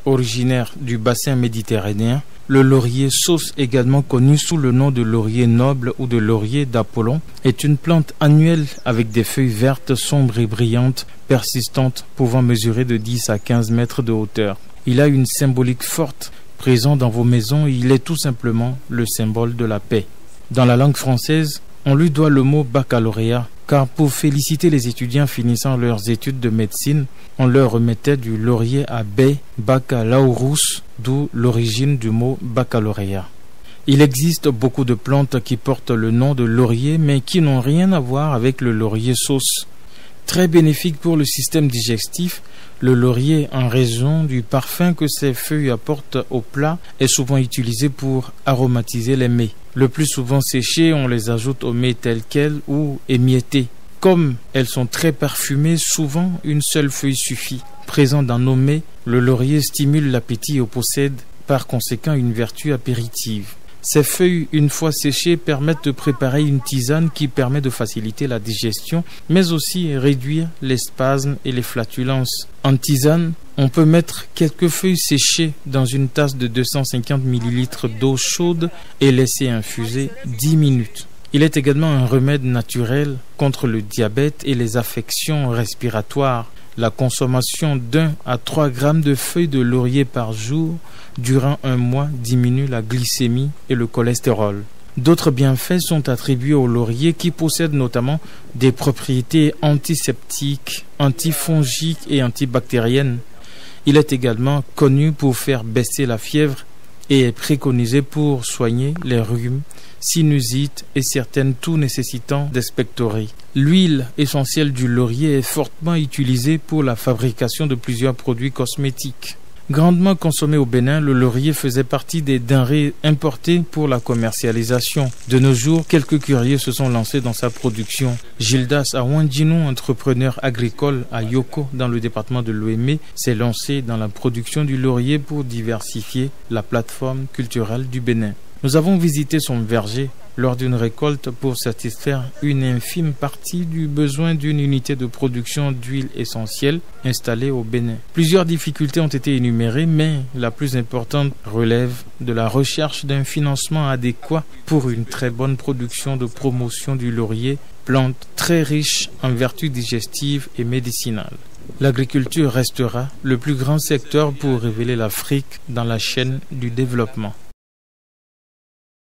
originaire du bassin méditerranéen. Le laurier sauce, également connu sous le nom de laurier noble ou de laurier d'Apollon, est une plante annuelle avec des feuilles vertes sombres et brillantes, persistantes, pouvant mesurer de 10 à 15 mètres de hauteur. Il a une symbolique forte, présent dans vos maisons, et il est tout simplement le symbole de la paix. Dans la langue française, on lui doit le mot baccalauréat, car pour féliciter les étudiants finissant leurs études de médecine, on leur remettait du laurier à baie, baccalaurus, d'où l'origine du mot baccalauréat. Il existe beaucoup de plantes qui portent le nom de laurier, mais qui n'ont rien à voir avec le laurier sauce. Très bénéfique pour le système digestif, le laurier, en raison du parfum que ses feuilles apportent au plat, est souvent utilisé pour aromatiser les mets. Le plus souvent séchés, on les ajoute aux mets tels quels ou émiettés. Comme elles sont très parfumées, souvent une seule feuille suffit. Présent dans nos mets, le laurier stimule l'appétit et possède par conséquent une vertu apéritive. Ces feuilles, une fois séchées, permettent de préparer une tisane qui permet de faciliter la digestion, mais aussi réduire les spasmes et les flatulences. En tisane, on peut mettre quelques feuilles séchées dans une tasse de 250 ml d'eau chaude et laisser infuser 10 minutes. Il est également un remède naturel contre le diabète et les affections respiratoires. La consommation d'1 à 3 grammes de feuilles de laurier par jour durant un mois diminue la glycémie et le cholestérol. D'autres bienfaits sont attribués au laurier qui possède notamment des propriétés antiseptiques, antifongiques et antibactériennes. Il est également connu pour faire baisser la fièvre et est préconisé pour soigner les rhumes, sinusite et certaines toux nécessitant d'expectorer. L'huile essentielle du laurier est fortement utilisée pour la fabrication de plusieurs produits cosmétiques. Grandement consommé au Bénin, le laurier faisait partie des denrées importées pour la commercialisation. De nos jours, quelques curieux se sont lancés dans sa production. Gildas Awandjinou, entrepreneur agricole à Yoko, dans le département de l'Ouémé, s'est lancé dans la production du laurier pour diversifier la plateforme culturelle du Bénin. Nous avons visité son verger lors d'une récolte pour satisfaire une infime partie du besoin d'une unité de production d'huile essentielle installée au Bénin. Plusieurs difficultés ont été énumérées, mais la plus importante relève de la recherche d'un financement adéquat pour une très bonne production de promotion du laurier, plante très riche en vertus digestives et médicinales. L'agriculture restera le plus grand secteur pour révéler l'Afrique dans la chaîne du développement.